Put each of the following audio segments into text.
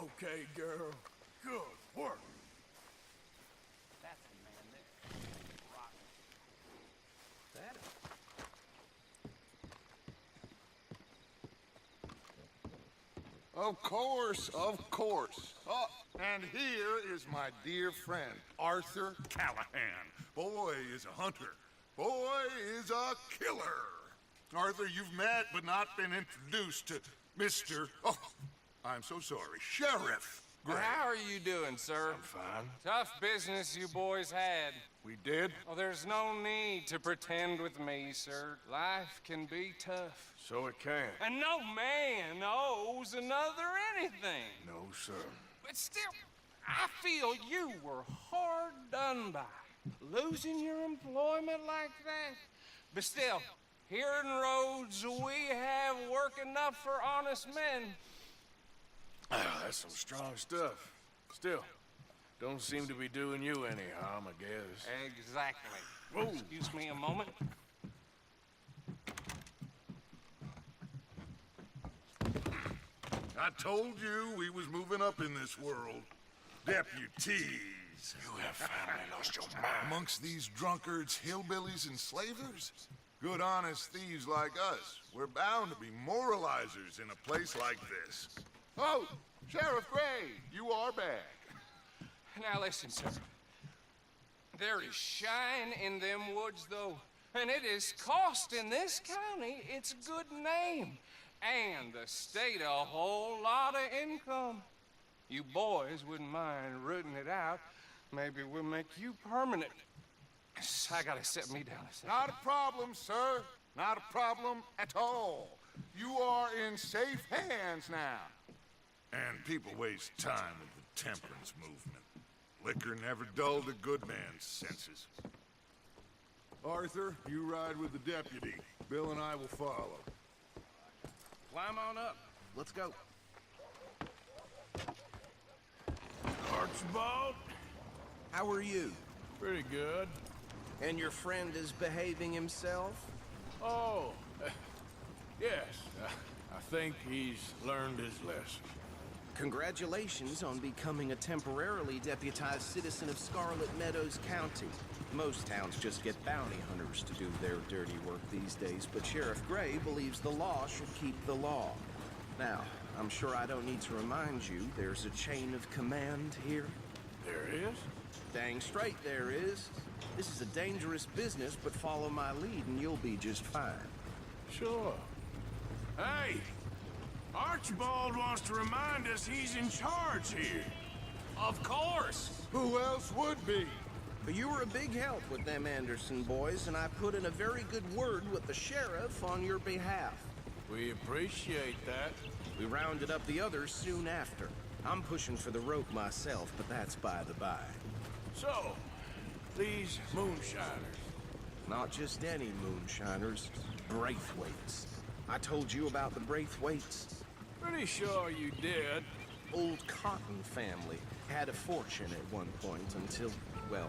Okay, girl. Good work. That's the man there. Rotten. That Of course, of course. Oh, and here is my dear friend, Arthur Callahan. Boy is a hunter. Boy is a killer. Arthur, you've met but not been introduced to Mr. Oh, I'm so sorry, Sheriff Gray. How are you doing, sir? I'm fine. Tough business you boys had. We did? Well, there's no need to pretend with me, sir. Life can be tough. So it can. And no man owes another anything. No, sir. But still, I feel you were hard done by. Losing your employment like that. But still, here in Rhodes, we have work enough for honest men. Ah, that's some strong stuff. Still, don't seem to be doing you any harm, I guess. Exactly. Whoa. Excuse me a moment. I told you we was moving up in this world. Deputies. You have finally lost your mind. Amongst these drunkards, hillbillies, and slavers? Good honest thieves like us. We're bound to be moralizers in a place like this. Oh, Sheriff Gray, you are back. Now listen, sir. There is shine in them woods, though. And it is costing this county its good name. And the state a whole lot of income. You boys wouldn't mind rooting it out. Maybe we'll make you permanent. I gotta set me down a second. Not a problem, sir. Not a problem at all. You are in safe hands now. And people waste time with the temperance movement. Liquor never dulled a good man's senses. Arthur, you ride with the deputy. Bill and I will follow. Climb on up. Let's go. Archibald? How are you? Pretty good. And your friend is behaving himself? Oh, yes. I think he's learned his lesson. Congratulations on becoming a temporarily deputized citizen of Scarlet Meadows County. Most towns just get bounty hunters to do their dirty work these days, but Sheriff Gray believes the law should keep the law. Now, I'm sure I don't need to remind you there's a chain of command here. There is? Dang straight there is. This is a dangerous business, but follow my lead and you'll be just fine. Sure. Hey! Archibald wants to remind us he's in charge here. Of course! Who else would be? But you were a big help with them Anderson boys, and I put in a very good word with the sheriff on your behalf. We appreciate that. We rounded up the others soon after. I'm pushing for the rope myself, but that's by the by. So, these moonshiners. Not just any moonshiners, Braithwaites. I told you about the Braithwaites. Pretty sure you did. Old Cotton family had a fortune at one point until, well,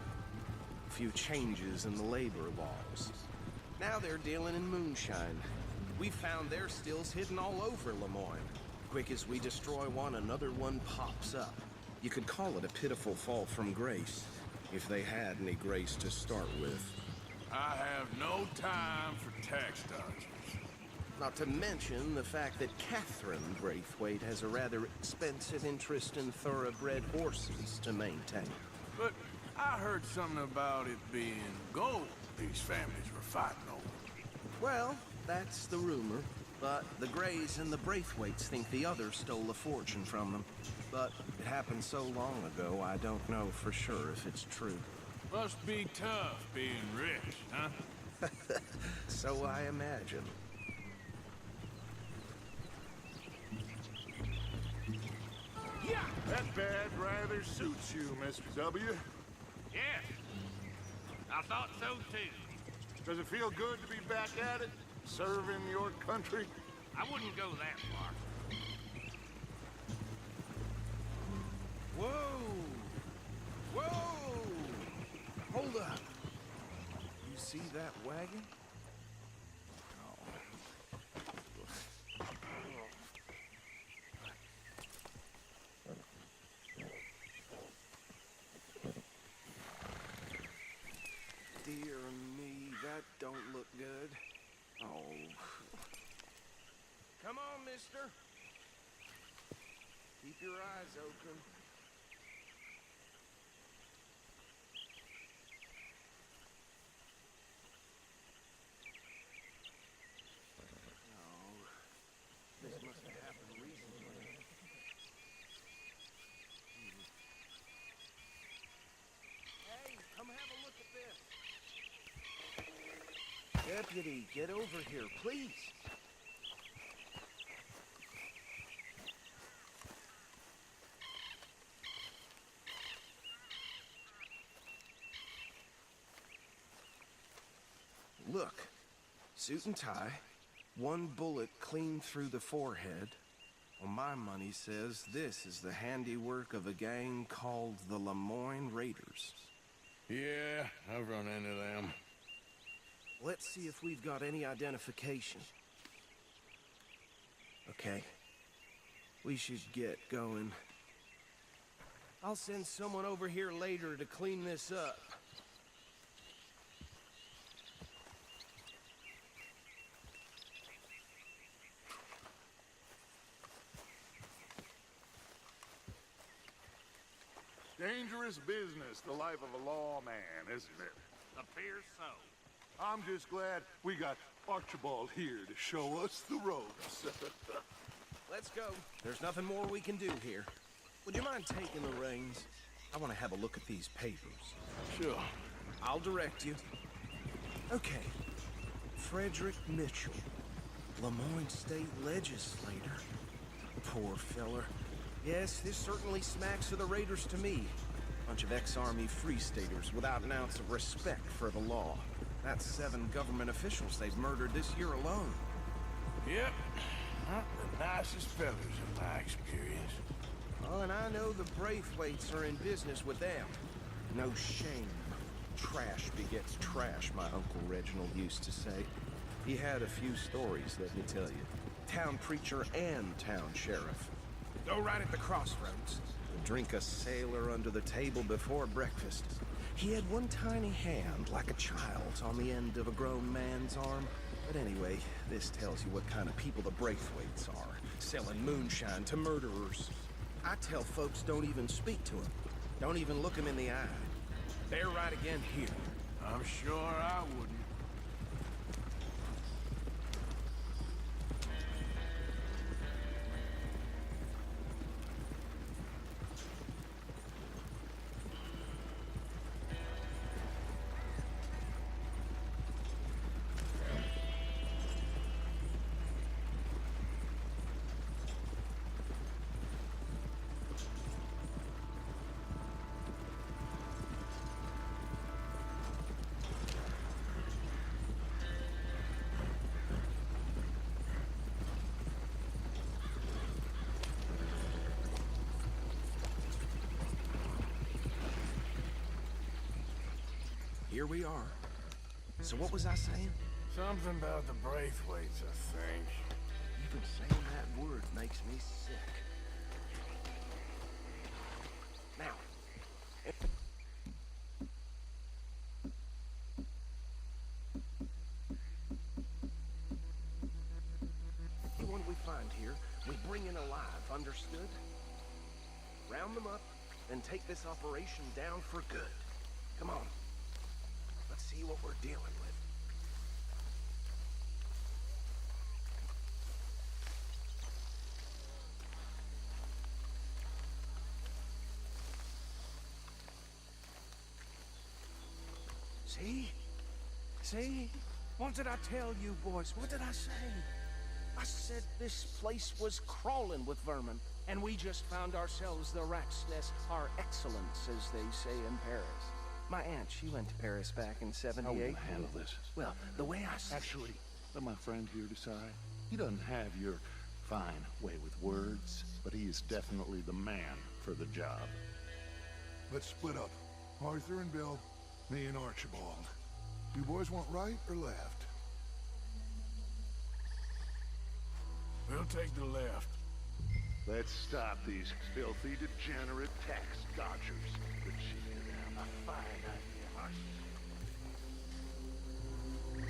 a few changes in the labor laws. Now they're dealing in moonshine. We found their stills hidden all over Lemoyne. Quick as we destroy one, another one pops up. You could call it a pitiful fall from grace, if they had any grace to start with. I have no time for tax dodgers. Not to mention the fact that Catherine Braithwaite has a rather expensive interest in thoroughbred horses to maintain. But I heard something about it being gold these families were fighting over. Well, that's the rumor. But the Grays and the Braithwaites think the others stole a fortune from them. But it happened so long ago, I don't know for sure if it's true. Must be tough being rich, huh? So I imagine. Yeah, that badge rather suits you, Mr. W. Yes. I thought so too. Does it feel good to be back at it? Serving your country? I wouldn't go that far. Whoa! Whoa! Hold up. You see that wagon? mister. Keep your eyes open. Oh, this must have happened recently. Hey, come have a look at this. Deputy, get over here, please. Look, suit and tie, one bullet clean through the forehead. Well, my money says this is the handiwork of a gang called the Lemoyne Raiders. Yeah, I've run into them. Let's see if we've got any identification. Okay. We should get going. I'll send someone over here later to clean this up. Dangerous business, the life of a lawman, isn't it? Appears so. I'm just glad we got Archibald here to show us the ropes. Let's go. There's nothing more we can do here. Would you mind taking the reins? I want to have a look at these papers. Sure. I'll direct you. Okay. Frederick Mitchell, Lemoyne State Legislator. Poor feller. Yes, this certainly smacks of the Raiders to me. Bunch of ex-Army Free Staters without an ounce of respect for the law. That's 7 government officials they've murdered this year alone. Yep. Not the nicest fellas in my experience. Oh, and I know the Braithwaites are in business with them. No shame. Trash begets trash, my Uncle Reginald used to say. He had a few stories, let me tell you. Town preacher and town sheriff. Go right at the crossroads. Drink a sailor under the table before breakfast. He had one tiny hand, like a child's, on the end of a grown man's arm. But anyway, this tells you what kind of people the Braithwaites are. Selling moonshine to murderers. I tell folks don't even speak to them. Don't even look them in the eye. They're right again here. I'm sure I wouldn't. Here we are. So what was I saying? Something about the Braithwaites, I think. Even saying that word makes me sick. Now, anyone we find here, we bring in alive, understood? Round them up, and take this operation down for good. Come on. Let's see what we're dealing with. See? See? What did I tell you, boys? What did I say? I said this place was crawling with vermin, and we just found ourselves the rat's nest par excellence, as they say in Paris. My aunt, she went to Paris back in '78. I won't handle this. Well, the way I see Actually, let my friend here decide. He doesn't have your fine way with words, but he is definitely the man for the job. Let's split up. Arthur and Bill, me and Archibald. You boys want right or left? We'll take the left. Let's stop these filthy, degenerate tax dodgers. Good shit. A fine idea,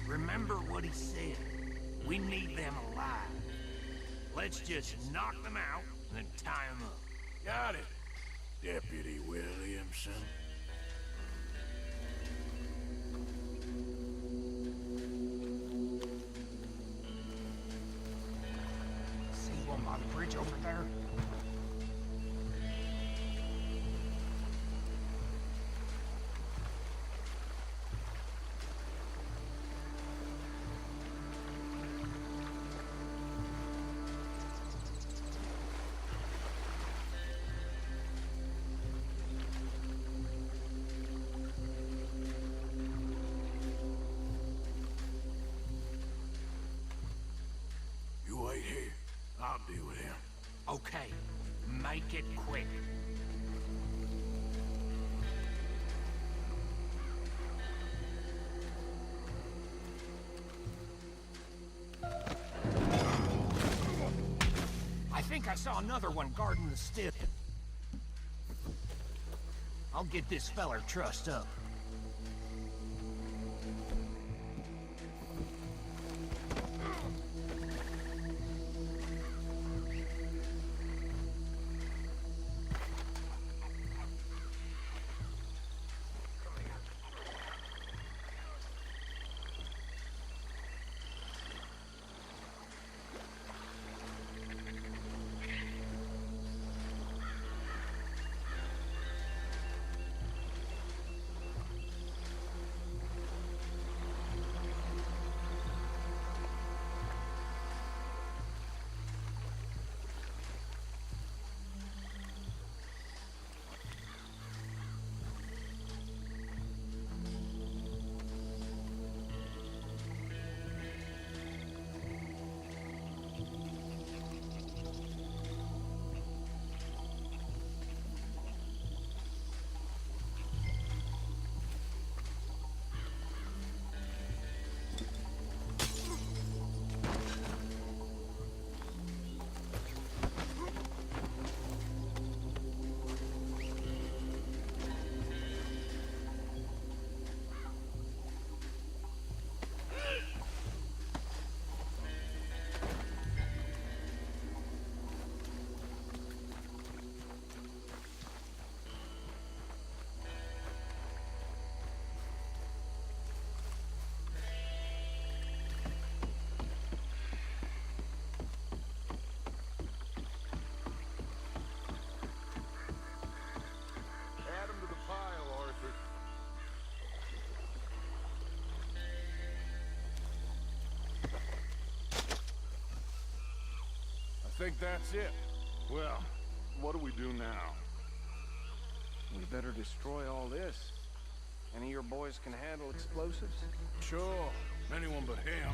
Remember what he said. We need them alive. Let's just knock them out and then tie them up. Got it, Deputy Williamson. See one by the bridge over there? You wait here. I'll deal with him. Okay, make it quick. I think I saw another one guarding the stiff. I'll get this feller trussed up. Add 'em to the pile, Arthur. I think that's it. Well, what do we do now? We better destroy all this. Any of your boys can handle explosives? Sure, anyone but him.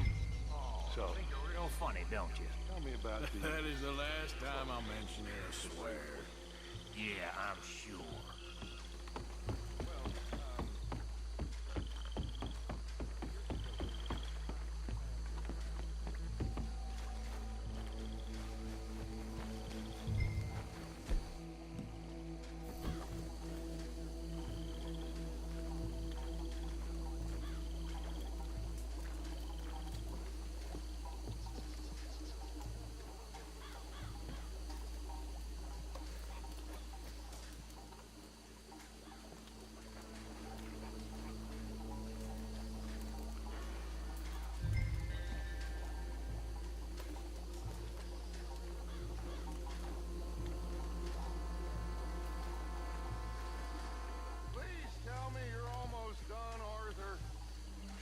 So, I think you're real funny, don't you? tell me about the... That is the last time I mention it, I swear. Yeah, I'm sure. Please tell me you're almost done, Arthur.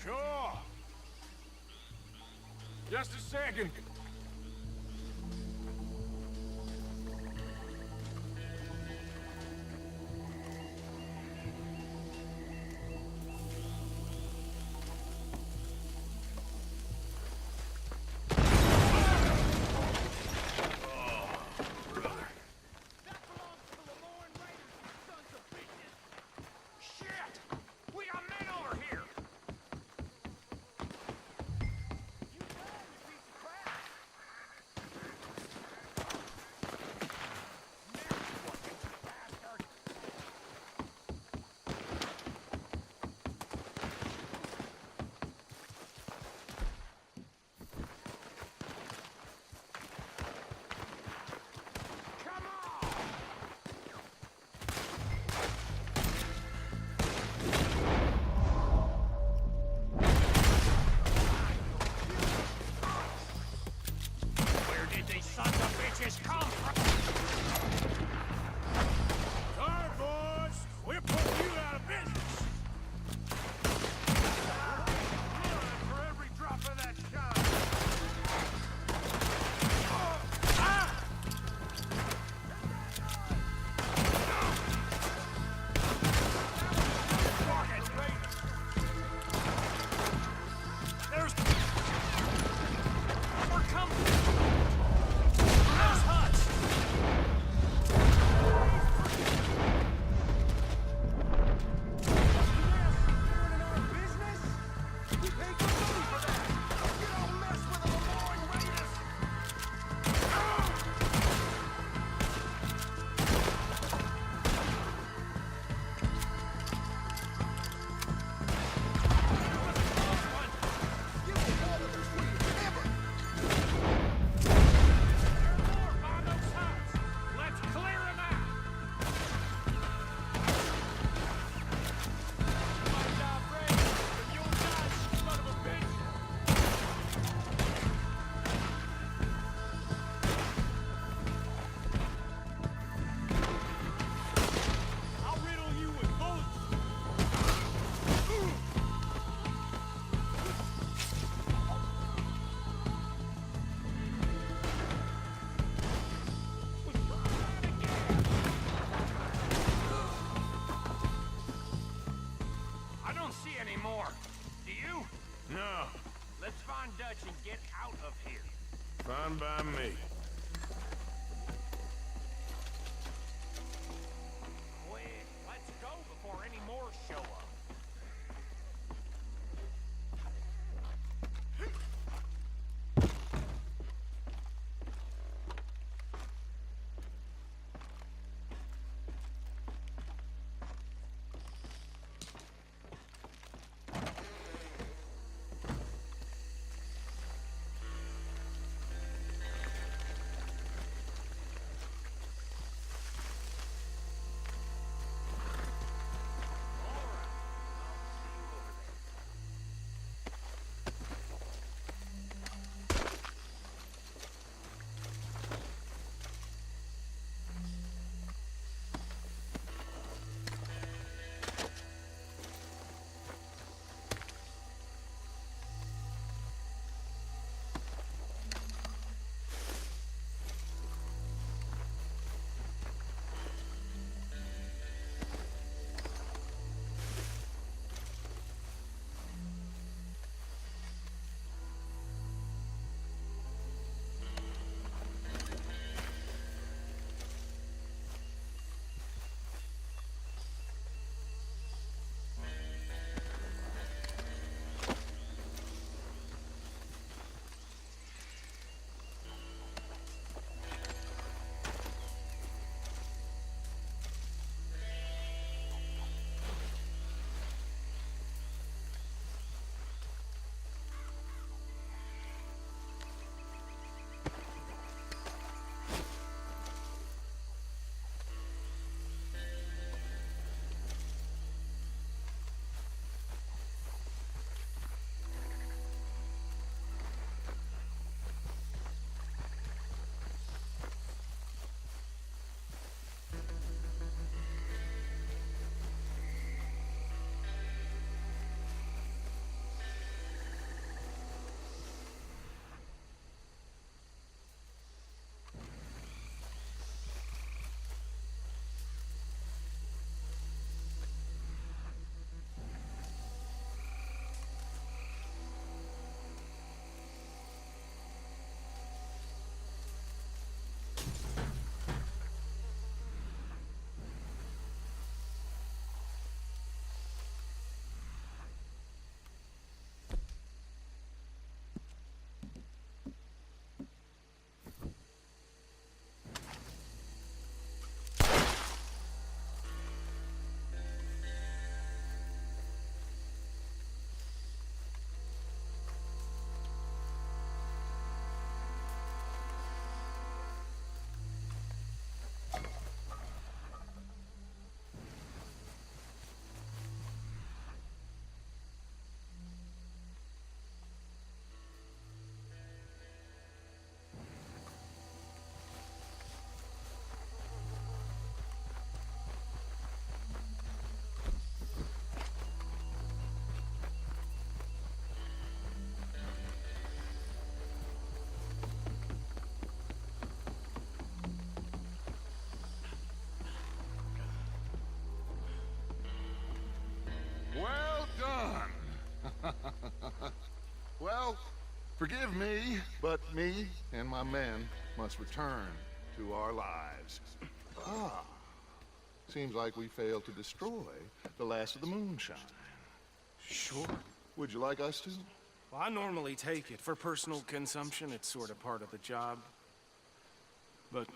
Sure. Just a second. Shit! We got men over here! You done, you piece of crap! Well, forgive me, but me and my men must return to our lives. Ah. Seems like we failed to destroy the last of the moonshine. Sure. Would you like us to? Well, I normally take it. For personal consumption, it's sort of part of the job. But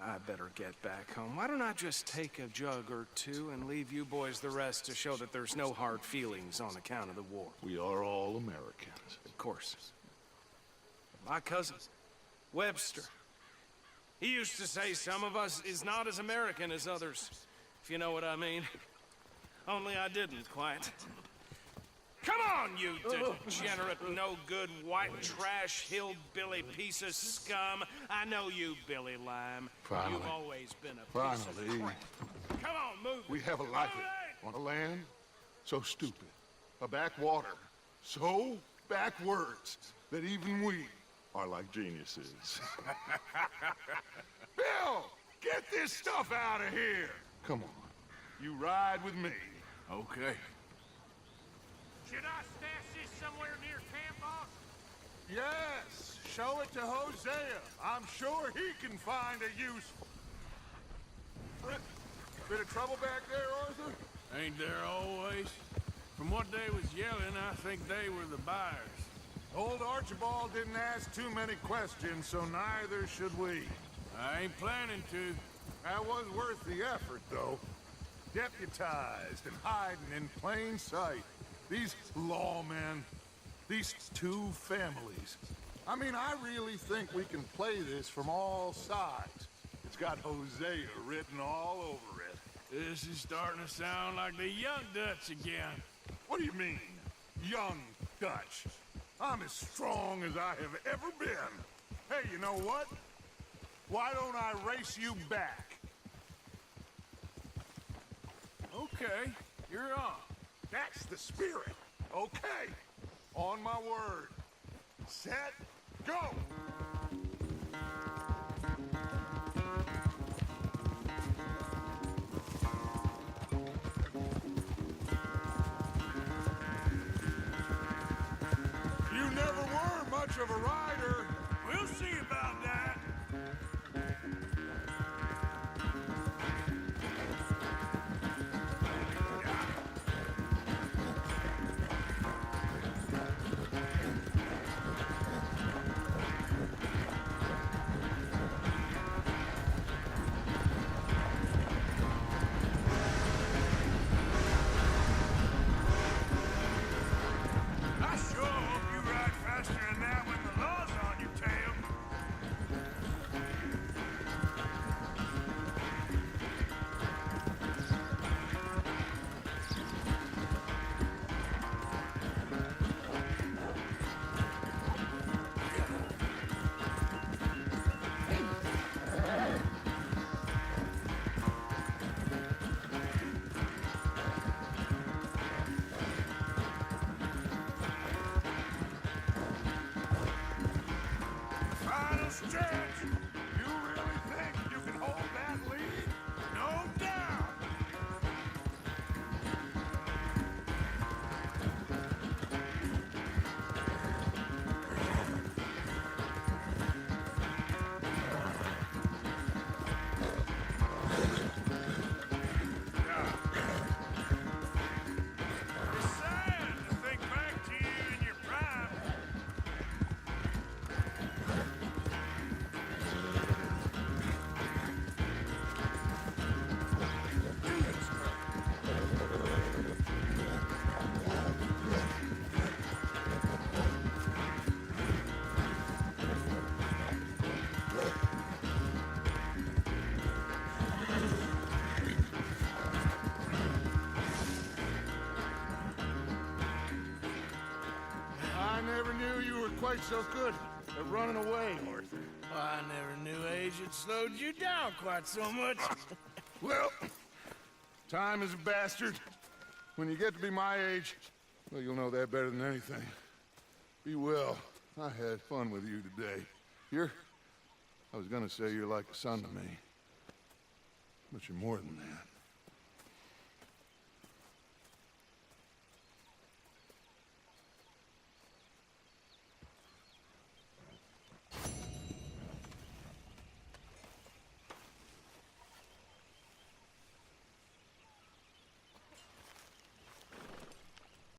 I better get back home. Why don't I just take a jug or two and leave you boys the rest to show that there's no hard feelings on account of the war? We are all Americans. Of course. My cousin, Webster, he used to say some of us is not as American as others, if you know what I mean. Only I didn't quite. Come on, you degenerate, no-good, white trash, hillbilly piece of scum. I know you, Billy Lime. Finally. You've always been a piece of Finally. crap. Come on, move it. We have a life Move it! on a land so stupid, a backwater so backwards that even we are like geniuses. Bill, get this stuff out of here! Come on, you ride with me. Okay. Should I stash this somewhere near camp, boss? Yes, show it to Hosea. I'm sure he can find a use. Bit of trouble back there, Arthur? Ain't there always? From what they was yelling, I think they were the buyers. Old Archibald didn't ask too many questions, so neither should we. I ain't planning to. That was worth the effort, though. Deputized and hiding in plain sight. These lawmen, these two families. I mean, I really think we can play this from all sides. It's got Hosea written all over it. This is starting to sound like the Young Dutch again. What do you mean, young Dutch? I'm as strong as I have ever been. Hey, you know what? Why don't I race you back? Okay, you're on. That's the spirit. Okay. On my word. Set, go! You never were much of a rider. We'll see about that. I sure hope you ride faster than that when the law's on your tail. Final stretch. You really think you can hold that lead? No doubt. It's sad to think back to you in your prime. I never knew you were quite so good at running away, Arthur. I never knew age had slowed you down quite so much. Well, time is a bastard. When you get to be my age, well, you'll know that better than anything. Be well. I had fun with you today. I was gonna say you're like a son to me. But you're more than that.